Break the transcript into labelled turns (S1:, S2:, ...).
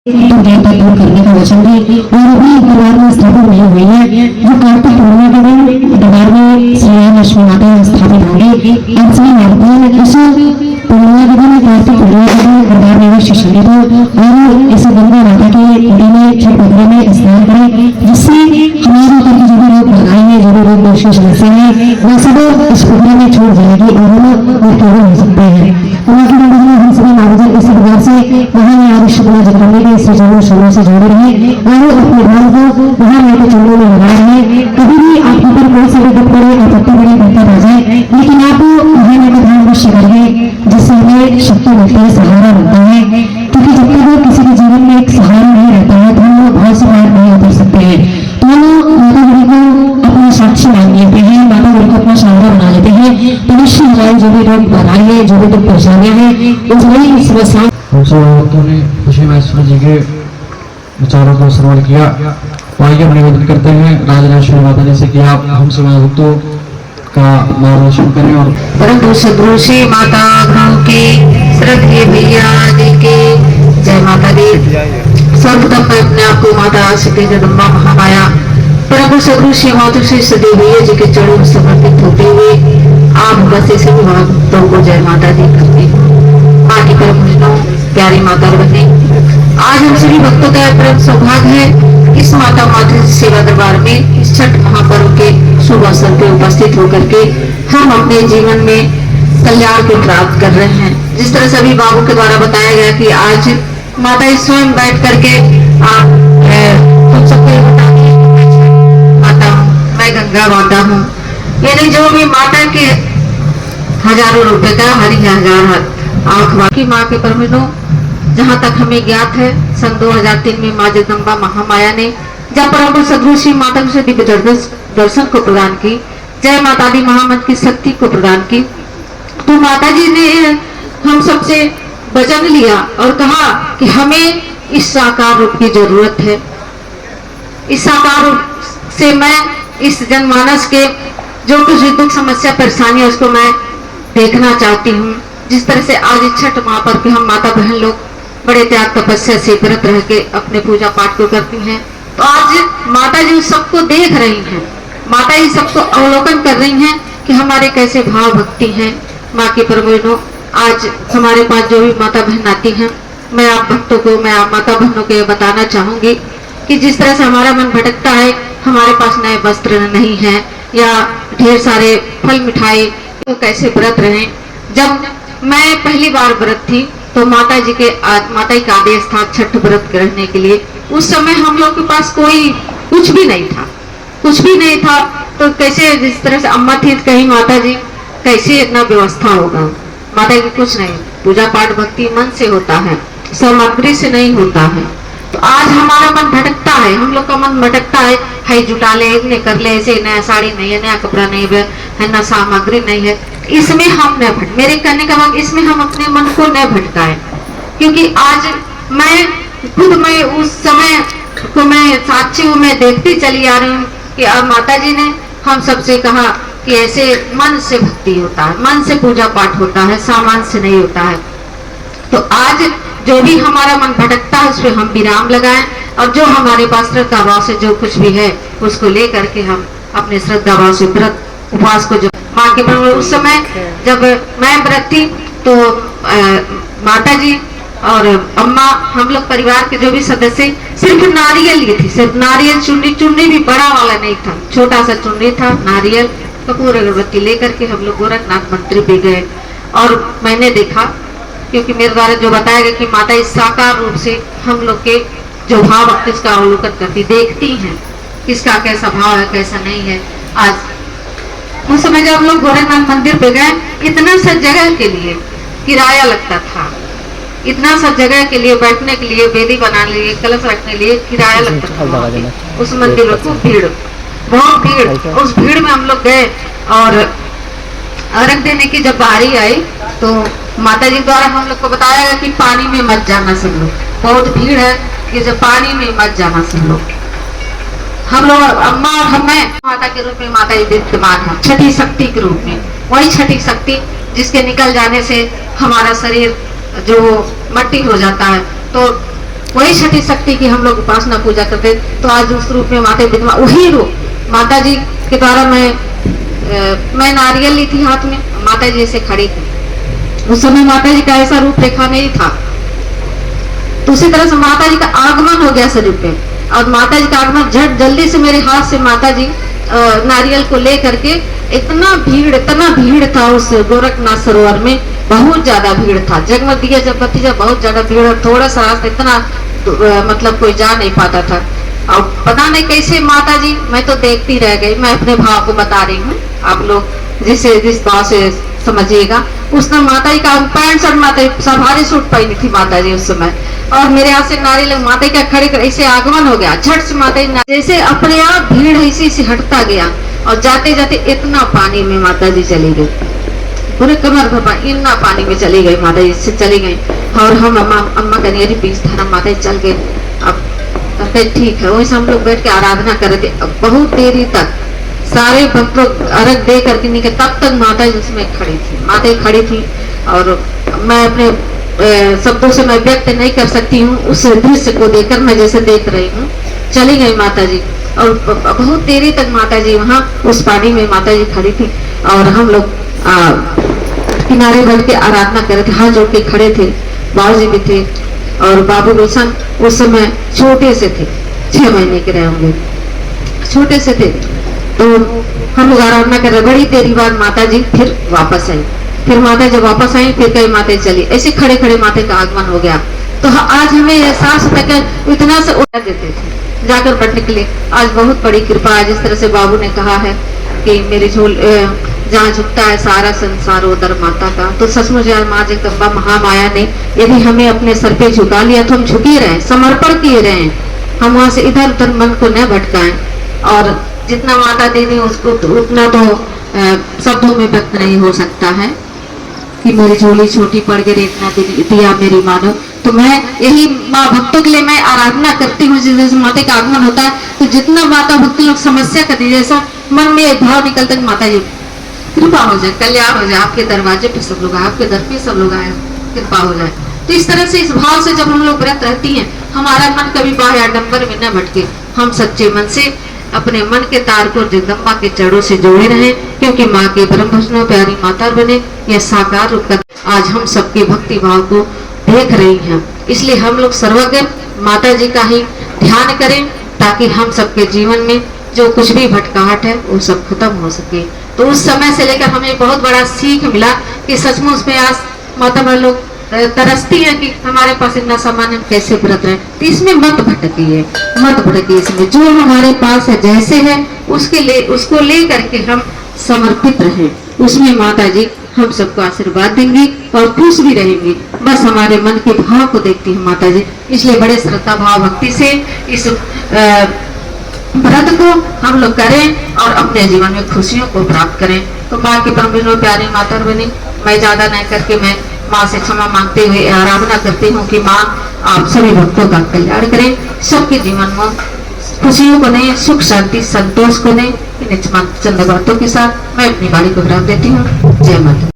S1: तो देवता दूर करने का वचन दी और अभी दरबार में स्थापित नहीं हुई है। जो कार्तिक पूर्णिमा के दिन दरबार में श्री राम लक्ष्मी माता स्थापित होंगी। आप सभी जानते हैं इस पूर्णिमा के दिन कार्तिक पूर्णिमा के दिन दरबार में सुशोभित हो और इस गंगा माता के कुंडी में छठ पोखरे में स्नान करें, जिससे हमारे ऊपर की जो भी रोग बाधाएं हैं, जो भी रोग दोषी समस्या है, वह सब इस पोखरे में छूट जाएगी और हम रिकवर हो सकते हैं। हम सभी नागरिक इस प्रकार से वहाँ आदर्श करने के सृजनों शरणों से जुड़े रहे और अपने ध्यान को वहाँ रहकर चरणों में लगाए रहे। कभी भी आपके ऊपर कोई सा भी दुख पड़े, आपत्ति बड़ी बेहतर आ जाए, लेकिन आप वहाँ रहकर ध्यान अवश्य करिए, जिससे हमें शक्ति मिलती है, सहारा मिलता है। क्योंकि जब तक किसी के जीवन में एक सहारा नहीं रहता है तो हम भाव से बाहर नहीं उतर सकते हैं। तो हम माता गुरु को अपना साक्षी मान लेते हैं, माता गुरु को अपना सहारा बना लेते हैं। मनुष्य हमारे जो भी रोग बनाए हैं, जो भी दुख परेशानियां हैं, उन सभी समस्याओं
S2: हम सब भक्तों ने खुशी महेश्वर जी के विचारों को श्रवण किया। तो आइए हम निवेदन करते हैं राजराजेश्वरी माता जी से कि आप हम सब भक्तों का मार्गदर्शन करें। और
S3: परंतु सदगुरु श्री माता गुरु के श्रद्धेय भैया जी के जय माता दी। सर्वप्रथम मैं अपने आप को माता शक्ति जगदम्बा महामाया परंतु सदगुरु श्री माता श्री सदैव भैया जी के चरणों में समर्पित होते हुए आप बस ऐसे भक्तों को जय माता दी करते माँ की परम प्यारी माता बने। आज हम सभी भक्तों का परम सौभाग्य है इस माता सेवा दरबार में इस छठ महापर्व के शुभ अवसर पे उपस्थित होकर के हम अपने जीवन में कल्याण को प्राप्त कर रहे हैं। जिस तरह सभी बाबू के द्वारा बताया गया कि आज माता स्वयं बैठ करके आप खुद सबको माता हूँ, मैं गंगा माता हूँ, यानी जो भी माता के हजारों रुपए का हरी हजार आंख की माँ के परमिनो। जहाँ तक हमें ज्ञात है सन 2003 में माँ जगदम्बा महामाया ने जब परम सदगुरु श्री माता से दिव्य दर्शन को प्रदान की, जय माता दी महामंत्र की शक्ति को प्रदान की, तो माता जी ने हम सबसे वचन लिया और कहा कि हमें इस साकार रूप की जरूरत है। इस साकार रूप से मैं इस जनमानस के जो कुछ दुख समस्या परेशानी है उसको मैं देखना चाहती हूँ। जिस तरह से आज छठ महापर्व के हम माता बहन लोग बड़े त्याग तपस्या से व्रत रह के अपने पूजा पाठ को करती हैं, तो आज माता जी सबको देख रही हैं, माता जी सबको अवलोकन कर रही हैं कि हमारे कैसे भाव भक्ति हैं। माँ की परमों आज हमारे पास जो भी माता बहन आती हैं, मैं आप भक्तों को, मैं आप माता बहनों को बताना चाहूंगी कि जिस तरह से हमारा मन भटकता है, हमारे पास नए वस्त्र नहीं है या ढेर सारे फल मिठाई, तो कैसे व्रत रहें। जब मैं पहली बार व्रत थी तो माता जी का आदेश था छठ व्रत करने के लिए। उस समय हम लोग के पास कोई कुछ भी नहीं था, तो कैसे जिस तरह से अम्मा थी कहीं माता जी कैसे इतना व्यवस्था होगा। माता जी कुछ नहीं, पूजा पाठ भक्ति मन से होता है, सामग्री से नहीं होता है। तो आज हमारा मन भटकता है, हम लोग का मन भटकता है जुटा ले, इतने कर ले, ऐसे नया साड़ी नहीं है, नया कपड़ा नहीं है, ना सामग्री नहीं है, इसमें हम न भट, मेरे कहने का मतलब इसमें हम अपने मन को न भटकाएं। क्योंकि आज मैं उस समय को मैं साक्षी हूँ, मैं देखती चली आ रही हूँ कि अब माता जी ने हम सबसे कहा कि ऐसे मन से भक्ति होता है, मन से पूजा पाठ होता है, सामान से नहीं होता है। तो आज जो भी हमारा मन भटकता है उस पर हम विराम लगाएं और जो हमारे पास श्रद्धा भाव से जो कुछ भी है उसको ले करके हम अपने श्रद्धा भाव से व्रत उपवास को जो माँ के उस समय जब मैं व्रत थी तो माता जी और अम्मा हम लोग परिवार के जो भी सदस्य सिर्फ नारियल लिए थी, सिर्फ नारियल चुन्नी भी बड़ा वाला नहीं था, छोटा सा चुन्नी था, नारियल कपूर अगरबत्ती लेकर के हम लोग गोरखनाथ मंदिर भी गए। और मैंने देखा, क्योंकि मेरे द्वारा जो बताया गया कि माता इस साकार रूप से हम लोग के जो भाव भक्ति का अवलोकन करती, देखती हैं किसका कैसा भाव है कैसा नहीं है। आज उस समय जब हम लोग गोरखनाथ मंदिर पे गए, इतना सा जगह के लिए किराया लगता था, इतना सा जगह के लिए बैठने के लिए, वेदी बनाने के लिए, कलश रखने के लिए किराया लगता था। उस मंदिर में खूब भीड़, बहुत भीड़, उस भीड़ में हम लोग गए और अर्घ देने की जब बारी आई तो माता जी द्वारा हम लोग को बताया गया कि पानी में मत जाना सब लोग, बहुत भीड़ है कि जब पानी में मत जाना सब लोग। हम लोग अम्मा और हमें माता के रूप में माता जी विद्यमान है, छठी शक्ति के रूप में, वही छठी शक्ति जिसके निकल जाने से हमारा शरीर जो मट्टी हो जाता है, तो वही छठी शक्ति की हम लोग उपासना पूजा करते। तो आज उस रूप में माता विधवा, वही रूप माता जी के द्वारा मैं नारियल ली थी हाथ में, माता जी ऐसे खड़ी थी। उस समय माता जी का ऐसा रूप रेखा नहीं था। तो उसी तरह से माता जी का आगमन हो गया शरीर पे, और माता जी का आगमन झट जल्दी से मेरे हाथ से माता जी नारियल को ले करके, इतना भीड़ था उस गोरखनाथ सरोवर में, बहुत ज्यादा भीड़ था। जगमग दिया जब बत्ती जब बहुत ज्यादा भीड़, थोड़ा सा रास्ता इतना मतलब कोई जा नहीं पाता था। और पता नहीं कैसे माता जी, मैं तो देखती रह गई। मैं अपने भाव को बता रही हूँ, आप लोग जिस भाव से समझिएगा। उस समय माता जी का पैंट शर्ट, माता जी सफारी सूट पहनी थी माता जी उस समय, और मेरे हाथ से नारियल माता का खड़े कर ऐसे आगमन हो गया। झट से माता जी जैसे अपने आप भीड़ ऐसी से हटता गया, और जाते जाते इतना पानी में माता जी चली गई, पूरे कमर भर पानी, इतना पानी में चली गई माता जी से चली गई। और हम अम्मा कनियरी बीच था, माता जी चल गए। अब कहते ठीक है, वैसे हम लोग बैठ के आराधना कर रहे थे। बहुत देरी तक सारे भक्त लोग अर्घ दे करके निकले, तब तक माता जी उसमें खड़ी थी, माता जी खड़ी थी। और मैं अपने शब्दों से मैं व्यक्त नहीं कर सकती हूँ, उस दृश्य को देखकर मैं जैसे देख रही हूँ। चली गई माता जी, और बहुत देरी तक माता जी वहाँ उस पानी में माता जी खड़ी थी। और हम लोग किनारे बैठ के आराधना कर रहे थे, हाथ जोड़ के खड़े थे। बाबू जी भी थे, और बाबू गुलशन उस समय छोटे से थे, 6 महीने के रहे होंगे, छोटे से थे। तो हम लोग आराधना कर रहे, बड़ी देरी बाद माता जी फिर वापस आई। फिर माता जब वापस आई, फिर कई माता चली, ऐसे खड़े खड़े माता का आगमन हो गया। तो आज हमें एहसास होता है कि इतना से उठा देते थे जाकर बैठने के लिए। आज बहुत बड़ी कृपा है, जिस तरह से बाबू ने कहा है कि मेरी झोल जहाँ झुकता है सारा संसार उधर माता का। तो सचमुच यार माँ जगदम्बा महामाया ने यदि हमें अपने सर पे झुका लिया तो हम झुके रहे, समर्पण किए रहे, हम वहां से इधर उधर मन को न भटकाएं। और जितना माता दे दी उसको उतना तो शब्दों में व्यक्त नहीं हो सकता है कि मेरी झोली छोटी पड़ गई, इतना दिया मेरी मानो। तो मैं यही माँ भक्तों के लिए मैं आराधना करती हूँ। जैसे माता का आगमन होता है तो जितना माता भक्त लोग समस्या करती, जैसा मन में एक भाव निकलता है, माता जी कृपा हो जाए, कल्याण हो जाए, आपके दरवाजे पे सब लोग आए, आपके दर पे सब लोग आए, कृपा हो जाए। तो इस तरह से इस भाव से जब हम लोग व्रत रहती हैं, हमारा मन कभी बाह्य आडंबर में न भटके, हम सच्चे मन से अपने मन के तार को जगदम्बा के जड़ों से जोड़े रहे, क्योंकि माँ के परम भजनों प्यारी माता बने यह साकार रूप का आज हम सबके भक्ति भाव को देख रही हैं। इसलिए हम लोग सर्वज्ञ माता जी का ही ध्यान करें, ताकि हम सबके जीवन में जो कुछ भी भटकाहट है वो सब खत्म हो सके। तो उस समय से लेकर हमें बहुत बड़ा सीख मिला कि सचमुच में आज माता बहन लोग तरसती है कि हमारे पास इतना सामान हम कैसे व्रत रहे। तो इसमें मत भटकिए, मत भटकिए। इसमें जो हमारे पास है जैसे है उसको ले करके हम समर्पित रहे, उसमें माता जी हम सबको आशीर्वाद देंगी और खुश भी रहेंगी। बस हमारे मन के भाव को देखती है माता जी। इसलिए बड़े श्रद्धा भाव भक्ति से इस व्रत को हम लोग करें और अपने जीवन में खुशियों को प्राप्त करें। तो माँ की परम प्यारी माता बनी, मैं ज्यादा नहीं करके मैं माँ से क्षमा मांगते हुए आराधना करती हूँ कि माँ आप सभी भक्तों का कल्याण करें, सबके जीवन में खुशियों को दें, सुख शांति संतोष को दें। इन चंद बातों के साथ मैं अपनी वाणी को विराम देती हूँ। जय माता।